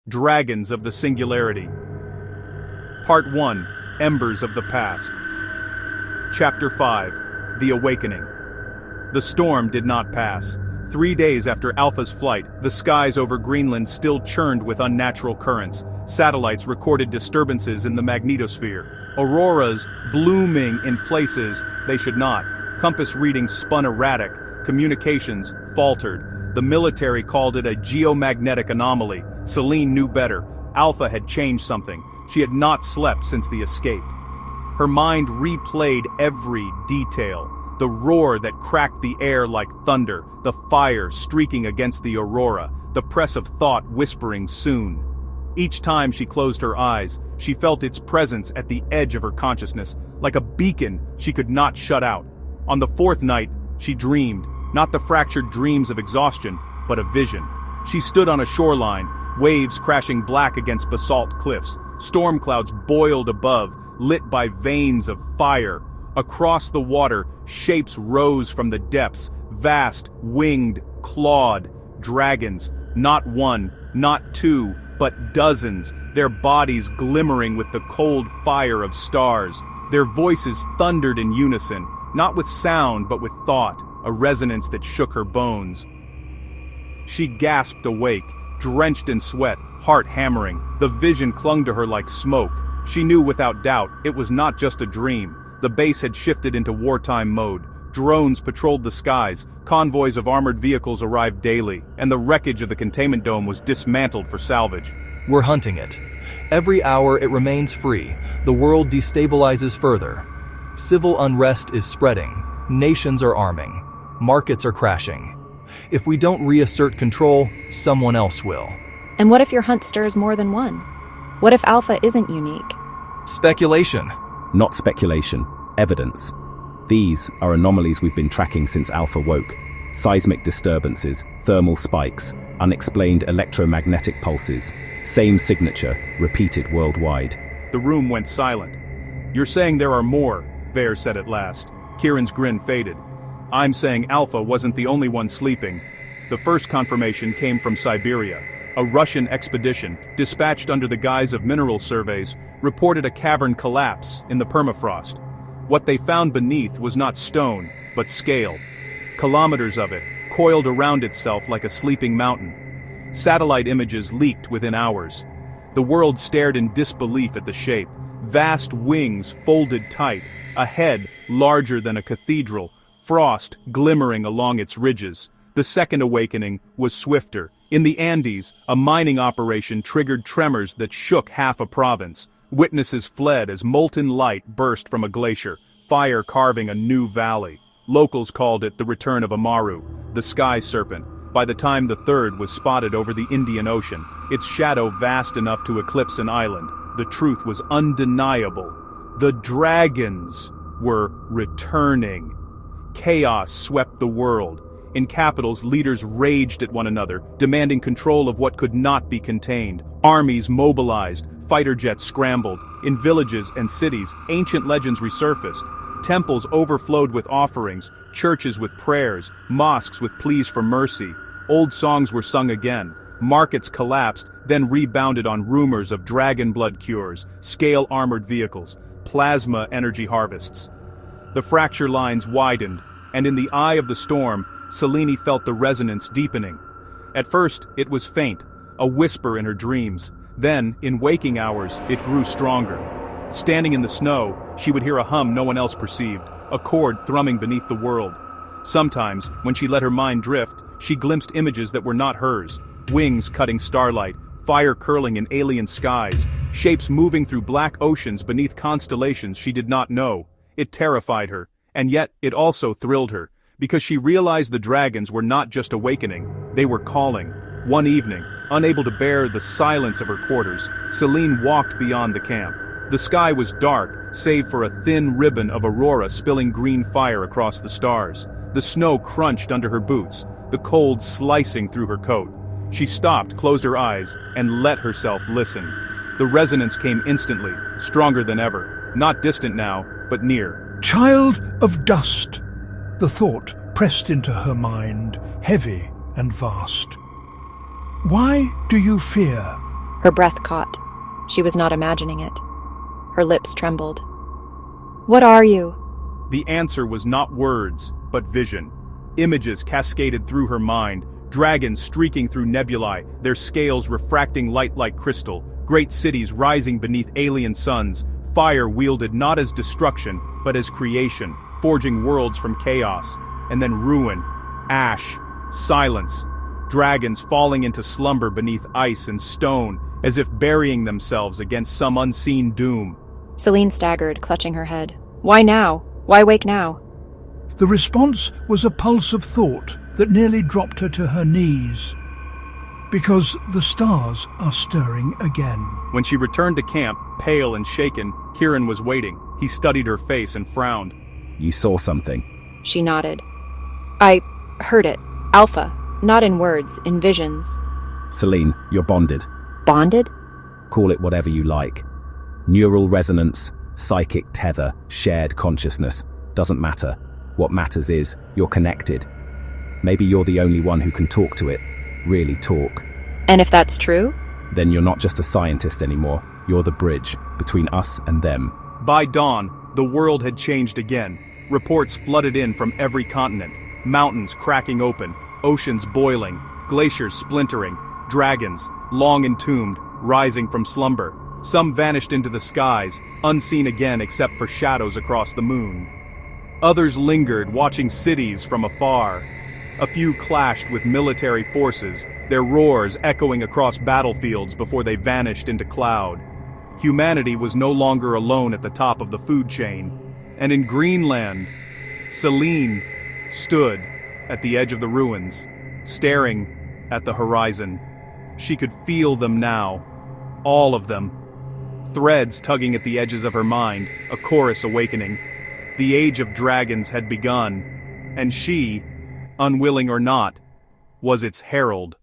Dragons of the Singularity. Part 1. Embers of the Past. Chapter 5. The Awakening. The storm did not pass. 3 days after Alpha's flight, the skies over Greenland still churned with unnatural currents. Satellites recorded disturbances in the magnetosphere. Auroras blooming in places they should not. Compass readings spun erratic. Communications faltered. The military called it a geomagnetic anomaly. Selene knew better. Alpha had changed something. She had not slept since the escape. Her mind replayed every detail. The roar that cracked the air like thunder, the fire streaking against the aurora, the press of thought whispering soon. Each time she closed her eyes, she felt its presence at the edge of her consciousness, like a beacon she could not shut out. On the fourth night, she dreamed, not the fractured dreams of exhaustion, but a vision. She stood on a shoreline, waves crashing black against basalt cliffs. Storm clouds boiled above, lit by veins of fire. Across the water, shapes rose from the depths, vast, winged, clawed dragons. Not one, not two, but dozens, their bodies glimmering with the cold fire of stars. Their voices thundered in unison, not with sound but with thought, a resonance that shook her bones. She gasped awake, drenched in sweat, heart hammering. The vision clung to her like smoke. She knew without doubt it was not just a dream. The base had shifted into wartime mode. Drones patrolled the skies, convoys of armored vehicles arrived daily, and the wreckage of the containment dome was dismantled for salvage. We're hunting it. Every hour it remains free. The world destabilizes further. Civil unrest is spreading. Nations are arming. Markets are crashing. If we don't reassert control, someone else will. And what if your hunt stirs more than one? What if Alpha isn't unique? Speculation. Not speculation, evidence. These are anomalies we've been tracking since Alpha woke. Seismic disturbances, thermal spikes, unexplained electromagnetic pulses. Same signature, repeated worldwide. The room went silent. "You're saying there are more," Vare said at last. Kieran's grin faded. "I'm saying Alpha wasn't the only one sleeping." The first confirmation came from Siberia. A Russian expedition, dispatched under the guise of mineral surveys, reported a cavern collapse in the permafrost. What they found beneath was not stone, but scale. Kilometers of it, coiled around itself like a sleeping mountain. Satellite images leaked within hours. The world stared in disbelief at the shape. Vast wings folded tight, a head larger than a cathedral, frost glimmering along its ridges. The second awakening was swifter. In the Andes, a mining operation triggered tremors that shook half a province. Witnesses fled as molten light burst from a glacier, fire carving a new valley. Locals called it the return of Amaru, the sky serpent. By the time the third was spotted over the Indian Ocean, its shadow vast enough to eclipse an island, the truth was undeniable. The dragons were returning. Chaos swept the world. In capitals, leaders raged at one another, demanding control of what could not be contained. Armies mobilized, fighter jets scrambled. In villages and cities, ancient legends resurfaced. Temples overflowed with offerings, churches with prayers, mosques with pleas for mercy. Old songs were sung again. Markets collapsed, then rebounded on rumors of dragon blood cures, scale-armored vehicles, plasma energy harvests. The fracture lines widened, and in the eye of the storm, Selene felt the resonance deepening. At first, it was faint, a whisper in her dreams. Then, in waking hours, it grew stronger. Standing in the snow, she would hear a hum no one else perceived, a chord thrumming beneath the world. Sometimes, when she let her mind drift, she glimpsed images that were not hers. Wings cutting starlight, fire curling in alien skies, shapes moving through black oceans beneath constellations she did not know. It terrified her, and yet it also thrilled her, because she realized the dragons were not just awakening, they were calling. One evening, unable to bear the silence of her quarters, Selene walked beyond the camp. The sky was dark, save for a thin ribbon of aurora spilling green fire across the stars. The snow crunched under her boots, the cold slicing through her coat. She stopped, closed her eyes, and let herself listen. The resonance came instantly, stronger than ever, not distant now, but near. "Child of dust," the thought pressed into her mind, heavy and vast. "Why do you fear? Her breath caught. She was not imagining it. Her lips trembled. "What are you?" The answer was not words, but vision. Images cascaded through her mind, dragons streaking through nebulae, their scales refracting light like crystal, great cities rising beneath alien suns, fire wielded not as destruction, but as creation, forging worlds from chaos, and then ruin, ash, silence, dragons falling into slumber beneath ice and stone, as if burying themselves against some unseen doom. Selene staggered, clutching her head. "Why now? Why wake now?" The response was a pulse of thought that nearly dropped her to her knees. Because the stars are stirring again. When she returned to camp, pale and shaken, Kieran was waiting. He studied her face and frowned. You saw something. She nodded. "I heard it. Alpha. Not in words, in visions." Selene, you're bonded. "Bonded?" Call it whatever you like. Neural resonance, psychic tether, shared consciousness. Doesn't matter. What matters is, you're connected. Maybe you're the only one who can talk to it. Really talk. "And if that's true?" Then you're not just a scientist anymore. You're the bridge between us and them. By dawn, the world had changed again. Reports flooded in from every continent. Mountains cracking open, oceans boiling, glaciers splintering, dragons, long entombed, rising from slumber. Some vanished into the skies, unseen again except for shadows across the moon. Others lingered, watching cities from afar. A few clashed with military forces, their roars echoing across battlefields before they vanished into cloud. Humanity was no longer alone at the top of the food chain. And in Greenland, Selene stood at the edge of the ruins, staring at the horizon. She could feel them now, all of them. Threads tugging at the edges of her mind, a chorus awakening. The age of dragons had begun, and she, unwilling or not, was its herald.